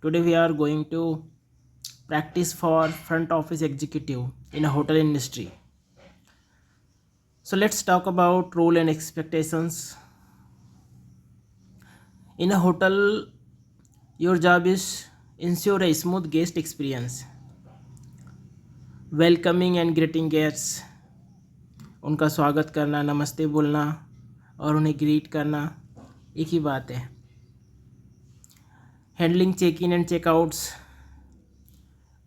Today we are going to practice for front office executive in a hotel industry. So let's talk about role and expectations. In a hotel, your job is ensure a smooth guest experience, welcoming and greeting guests, उनका स्वागत करना, नमस्ते बोलना और उन्हें greet करना एक ही बात है. Handling check in and checkouts,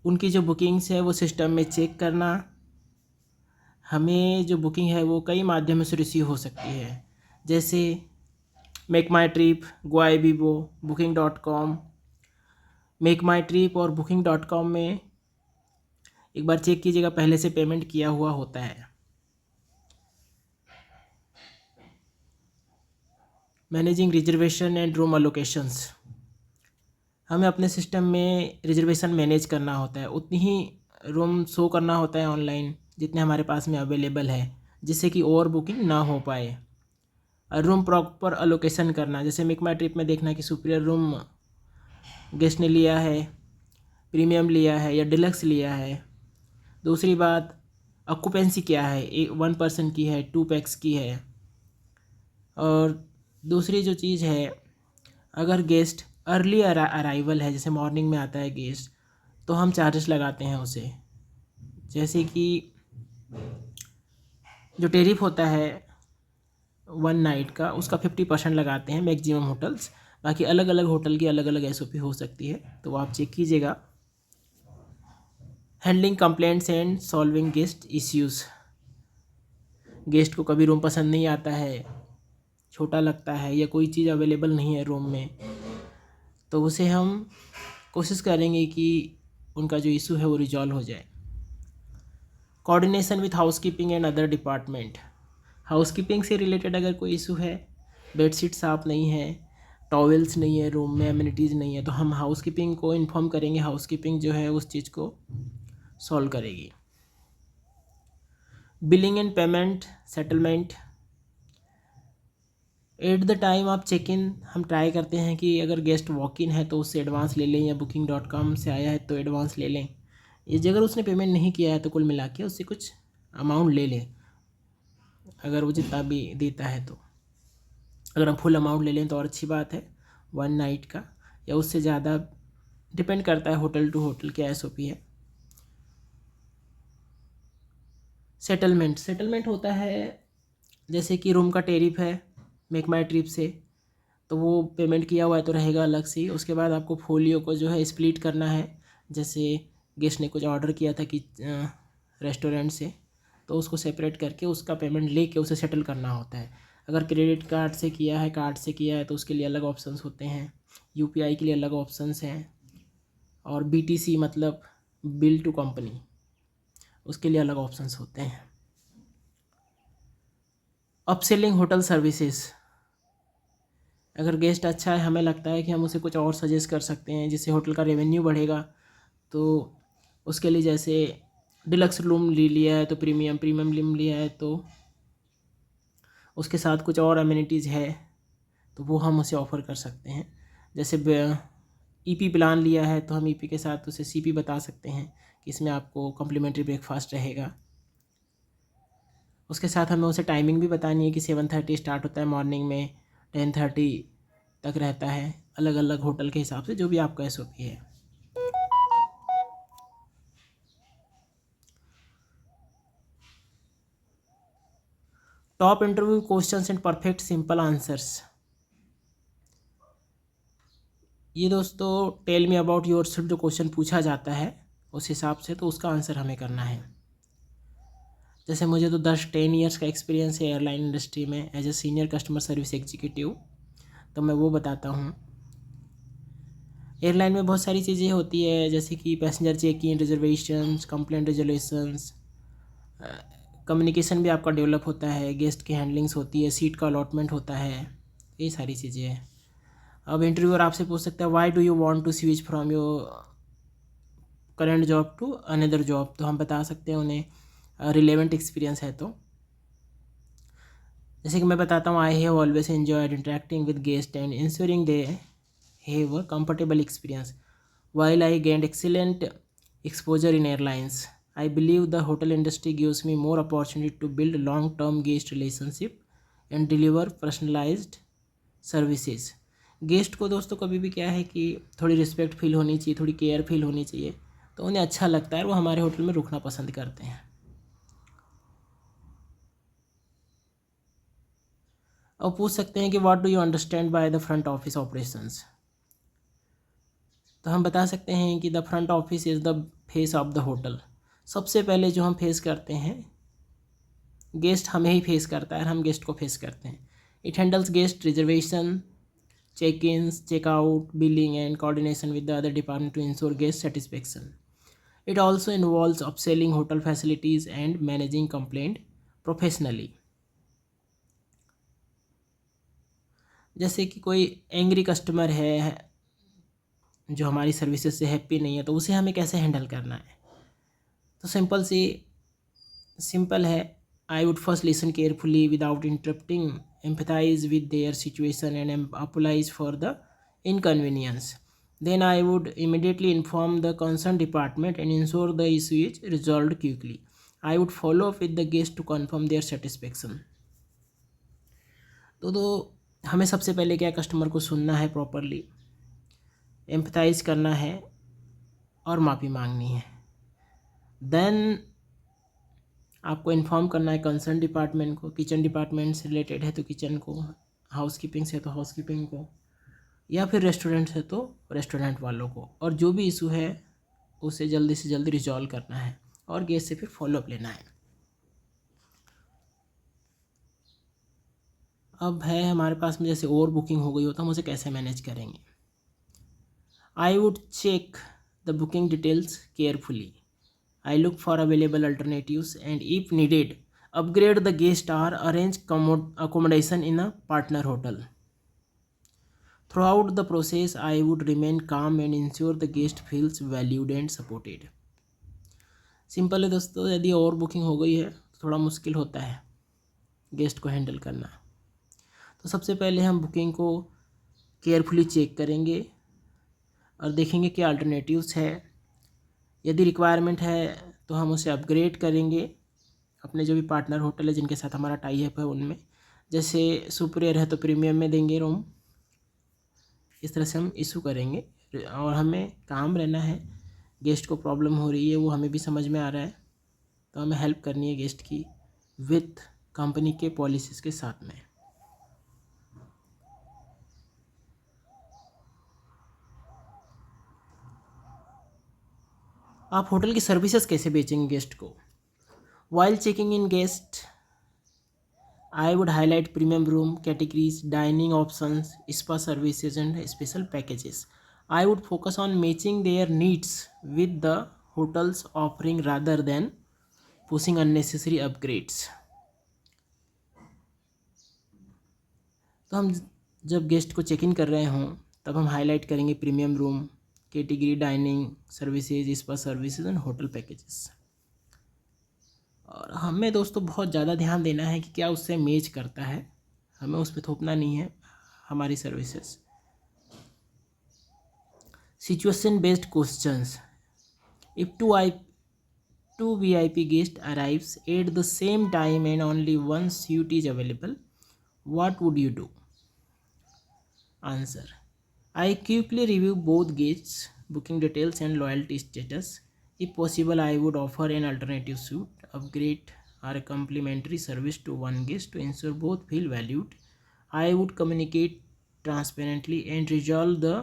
उनकी जो बुकिंग्स है वो सिस्टम में चेक करना. हमें जो बुकिंग है वो कई माध्यमों से रिसीव हो सकती है, जैसे मेक माई ट्रिप, गोआईबीबो, booking.com. मेक माई ट्रिप और booking.com में एक बार चेक कीजिएगा पहले से पेमेंट किया हुआ होता है. Managing reservation and room allocations, हमें अपने सिस्टम में रिजर्वेशन मैनेज करना होता है, उतनी ही रूम शो करना होता है ऑनलाइन जितने हमारे पास में अवेलेबल है, जिससे कि ओवर बुकिंग ना हो पाए. रूम प्रॉपर अलोकेशन करना, जैसे मेक माई ट्रिप में देखना कि सुपीरियर रूम गेस्ट ने लिया है, प्रीमियम लिया है या डिलक्स लिया है. दूसरी बात, ऑक्यूपेंसी क्या है, 1 पर्सन की है, 2 पैक्स की है. और दूसरी जो चीज़ है, अगर गेस्ट अर्ली अराइवल है, जैसे मॉर्निंग में आता है गेस्ट, तो हम चार्जेस लगाते हैं उसे. जैसे कि जो टेरिफ होता है 1 नाइट का, उसका 50% लगाते हैं मैक्सिमम होटल्स. बाकी अलग अलग होटल की अलग अलग SOP हो सकती है, तो आप चेक कीजिएगा. Handling complaints and solving guest issues, guest को कभी रूम पसंद नहीं आता है, छोटा लगता है या कोई चीज़ अवेलेबल नहीं है रूम में, तो उसे हम कोशिश करेंगे कि उनका जो इशू है वो रिजॉल्व हो जाए. Coordination with housekeeping and other department, housekeeping से रिलेटेड अगर कोई इशू है, बेडशीट साफ नहीं है, टॉवेल्स नहीं है रूम में, एमिनिटीज़ नहीं है, तो हम हाउसकीपिंग को इन्फॉर्म करेंगे. हाउसकीपिंग जो है उस चीज़ को सॉल्व करेगी. Billing and payment settlement, at the time आप चेक इन हम ट्राई करते हैं कि अगर गेस्ट वॉक इन है तो उससे एडवांस ले लें, या booking.com से आया है तो एडवांस ले लें. ये अगर उसने पेमेंट नहीं किया है तो कुल मिला के उससे कुछ अमाउंट ले लें, अगर वो जितना भी देता है तो. अगर हम फुल अमाउंट ले लें तो और अच्छी बात है, 1 नाइट का या उससे ज़्यादा, डिपेंड करता है होटल टू होटल क्या SOP है. सेटलमेंट होता है, जैसे कि रूम का टेरिफ है मेक माई ट्रिप से, तो वो पेमेंट किया हुआ है तो रहेगा अलग से ही. उसके बाद आपको फोलियो को जो है स्प्लिट करना है. जैसे गेस्ट ने कुछ ऑर्डर किया था कि रेस्टोरेंट से, तो उसको सेपरेट करके उसका पेमेंट लेके उसे सेटल करना होता है. अगर क्रेडिट कार्ड से किया है, कार्ड से किया है, तो उसके लिए अलग ऑप्शंस होते हैं. UPI के लिए अलग ऑप्शंस हैं. और BTC मतलब बिल टू कंपनी, उसके लिए अलग ऑप्शंस होते हैं. अपसेलिंग होटल सर्विसेज, अगर गेस्ट अच्छा है, हमें लगता है कि हम उसे कुछ और सजेस्ट कर सकते हैं जिससे होटल का रेवेन्यू बढ़ेगा, तो उसके लिए जैसे डिलक्स रूम ले लिया है तो प्रीमियम रूम लिया है तो उसके साथ कुछ और अम्यूनिटीज़ है तो वो हम उसे ऑफ़र कर सकते हैं. जैसे EP प्लान लिया है तो हम EP के साथ उसे CP बता सकते हैं कि इसमें आपको कम्प्लीमेंट्री ब्रेकफास्ट रहेगा. उसके साथ हमें उसे टाइमिंग भी बतानी है कि 7:30 स्टार्ट होता है मॉर्निंग में, 10:30 तक रहता है, अलग अलग होटल के हिसाब से जो भी आपका SOP है. Top interview questions and perfect simple answers, ये दोस्तों tell me about yourself जो क्वेश्चन पूछा जाता है उस हिसाब से तो उसका आंसर हमें करना है. जैसे मुझे तो 10 ईयर्स का एक्सपीरियंस है एयरलाइन इंडस्ट्री में as a senior customer service executive, तो मैं वो बताता हूँ. एयरलाइन में बहुत सारी चीज़ें होती है, जैसे कि passenger check in, reservations, complaint resolutions, communication भी आपका डेवलप होता है, गेस्ट की हैंडलिंग्स होती है, सीट का अलॉटमेंट होता है, ये सारी चीज़ें हैं. अब इंटरव्यूअर आपसे पूछ सकता है why do you want to switch from your current job to another job, तो हम बता सकते हैं उन्हें रिलेवेंट एक्सपीरियंस है तो. जैसे कि मैं बताता हूँ, I have always enjoyed interacting with guest and ensuring they have a comfortable experience. While I gained excellent exposure in airlines, I believe the hotel industry gives me more opportunity to build long-term guest relationship and deliver personalized services. Guest को दोस्तों कभी भी क्या है कि थोड़ी respect feel होनी चाहिए, थोड़ी केयर फील होनी चाहिए, तो उन्हें अच्छा लगता है और वो हमारे होटल में रुकना पसंद करते हैं। अब पूछ सकते हैं कि what do you understand by the front office operations. तो हम बता सकते हैं कि the front office is the face of the hotel. सबसे पहले जो हम फेस करते हैं, गेस्ट हमें ही फेस करता है और हम गेस्ट को फेस करते हैं। It handles guest reservation, check-ins, check-out, billing and coordination with the other department to ensure guest satisfaction. It also involves upselling hotel facilities and managing complaint professionally. जैसे कि कोई एंग्री कस्टमर है जो हमारी services से happy नहीं है, तो उसे हमें कैसे हैंडल करना है। तो सिंपल है, I would first listen carefully without interrupting, empathize with their situation and apologize for the inconvenience. Then I would immediately inform the concerned department and ensure the issue is resolved quickly. I would follow up with the guest to confirm their satisfaction. तो हमें सबसे पहले क्या customer को सुनना है properly, empathise करना है और माफ़ी मांगनी है। देन आपको इन्फॉर्म करना है कंसर्न डिपार्टमेंट को, किचन डिपार्टमेंट से रिलेटेड है तो किचन को, हाउसकीपिंग से तो हाउसकीपिंग को, या फिर रेस्टोरेंट से तो रेस्टोरेंट वालों को, और जो भी इशू है उसे जल्दी से जल्दी रिजॉल्व करना है और गेस्ट से फिर फॉलोअप लेना है। अब है हमारे पास में जैसे ओवर बुकिंग हो गई हो तो हम उसे कैसे मैनेज करेंगे। I would check the booking details carefully. I look for available alternatives and if needed, upgrade the guest or arrange accommodation in a partner hotel. Throughout the process, I would remain calm and ensure the guest feels valued and supported. Simple है दोस्तों, यदि over booking हो गई है तो थोड़ा मुश्किल होता है गेस्ट को हैंडल करना। तो सबसे पहले हम बुकिंग को केयरफुली चेक करेंगे और देखेंगे क्या अल्टरनेटिव्स है। यदि रिक्वायरमेंट है तो हम उसे अपग्रेड करेंगे अपने जो भी पार्टनर होटल है जिनके साथ हमारा टाई अप है उनमें। जैसे सुपीरियर है तो प्रीमियम में देंगे रूम, इस तरह से हम इशू करेंगे। और हमें काम रहना है, गेस्ट को प्रॉब्लम हो रही है वो हमें भी समझ में आ रहा है, तो हमें हेल्प करनी है गेस्ट की विथ कंपनी के पॉलिसीज़ के साथ में। आप होटल की सर्विसेज कैसे बेचेंगे गेस्ट को। While checking in guest, I would highlight premium room categories, dining options, spa services and special packages. I would focus on matching their needs with the hotel's offering rather than pushing unnecessary upgrades. तो हम जब guest को check in कर रहे हों तब हम highlight करेंगे premium room category, dining services, spa services and hotel packages. और हमें दोस्तों बहुत ज़्यादा ध्यान देना है कि क्या उससे मैच करता है, हमें उस पर थोपना नहीं है हमारी services. Situation based questions, if two VIP guest arrives at the same time and only one suite is available, what would you do? Answer: I quickly review both guests' booking details and loyalty status. If possible, I would offer an alternative suite, upgrade, or a complimentary service to one guest to ensure both feel valued. I would communicate transparently and resolve the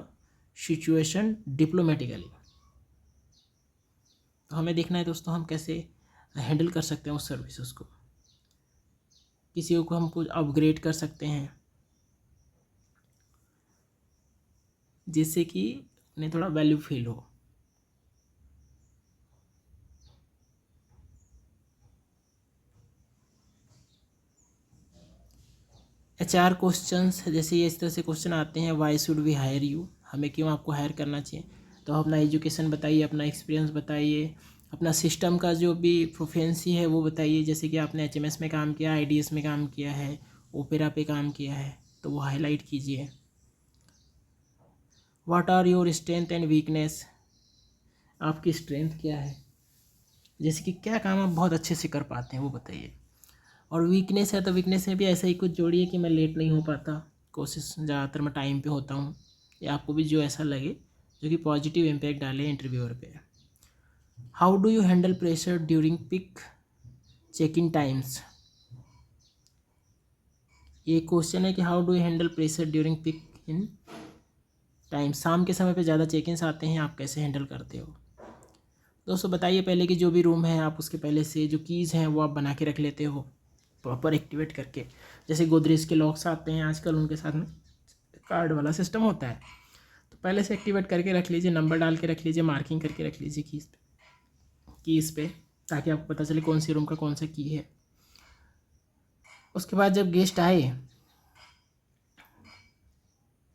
situation diplomatically. तो हमें देखना है दोस्तों हम कैसे handle कर सकते हैं उस सर्विसेज को। किसी को हम कुछ अपग्रेड कर सकते हैं जिससे कि उन्हें थोड़ा वैल्यू फील हो। HR क्वेश्चंस, जैसे ये इस तरह से क्वेश्चन आते हैं, why should we hire you, हमें क्यों आपको हायर करना चाहिए। तो अपना एजुकेशन बताइए, अपना एक्सपीरियंस बताइए, अपना सिस्टम का जो भी प्रोफिशिएंसी है वो बताइए। जैसे कि आपने HMS में काम किया, IDS में काम किया है, ओपेरा पे काम किया है, तो वो हाईलाइट कीजिए। What are your strength and weakness, आपकी स्ट्रेंथ क्या है, जैसे कि क्या काम आप बहुत अच्छे से कर पाते हैं वो बताइए। और वीकनेस है तो वीकनेस में भी ऐसा ही कुछ जोड़िए कि मैं लेट नहीं हो पाता, कोशिश ज़्यादातर मैं टाइम पे होता हूँ, या आपको भी जो ऐसा लगे जो कि पॉजिटिव इम्पैक्ट डाले इंटरव्यूअर पे। How do you handle pressure during peak check in times. ये क्वेश्चन है कि how do you handle pressure during peak in time. शाम के समय पे ज़्यादा चेक इन्स आते हैं, आप कैसे हैंडल करते हो। दोस्तों बताइए पहले कि जो भी रूम है आप उसके पहले से जो कीज़ हैं वो आप बना के रख लेते हो प्रॉपर एक्टिवेट करके। जैसे गोदरेज के लॉक्स आते हैं आजकल, उनके साथ में कार्ड वाला सिस्टम होता है, तो पहले से एक्टिवेट करके रख लीजिए, नंबर डाल के रख लीजिए, मार्किंग करके रख लीजिए कीज़ पे, ताकि आपको पता चले कौन सी रूम का कौन सा की है। उसके बाद जब गेस्ट आए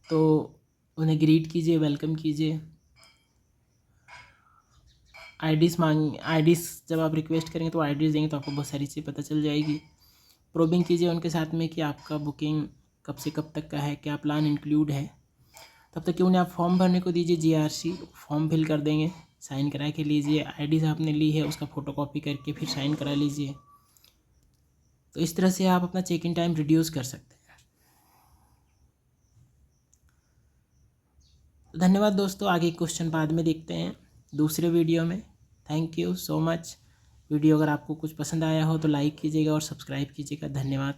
तो उन्हें ग्रीट कीजिए, वेलकम कीजिए। आईडीज़ जब आप रिक्वेस्ट करेंगे तो आईडीज़ देंगे तो आपको बहुत सारी चीज़ें पता चल जाएगी। प्रोबिंग कीजिए उनके साथ में कि आपका बुकिंग कब से कब तक का है, क्या प्लान इंक्लूड है। तब तक कि उन्हें आप फॉर्म भरने को दीजिए, जीआरसी फॉर्म फिल कर देंगे, साइन करा के लीजिए। आईडीज़ आपने ली है उसका फ़ोटोकॉपी करके फिर साइन करा लीजिए। तो इस तरह से आप अपना चेक इन टाइम रिड्यूस कर सकते हैं। धन्यवाद दोस्तों, आगे क्वेश्चन बाद में देखते हैं दूसरे वीडियो में। Thank you so much. Video अगर आपको कुछ पसंद आया हो तो लाइक कीजिएगा और सब्सक्राइब कीजिएगा। धन्यवाद।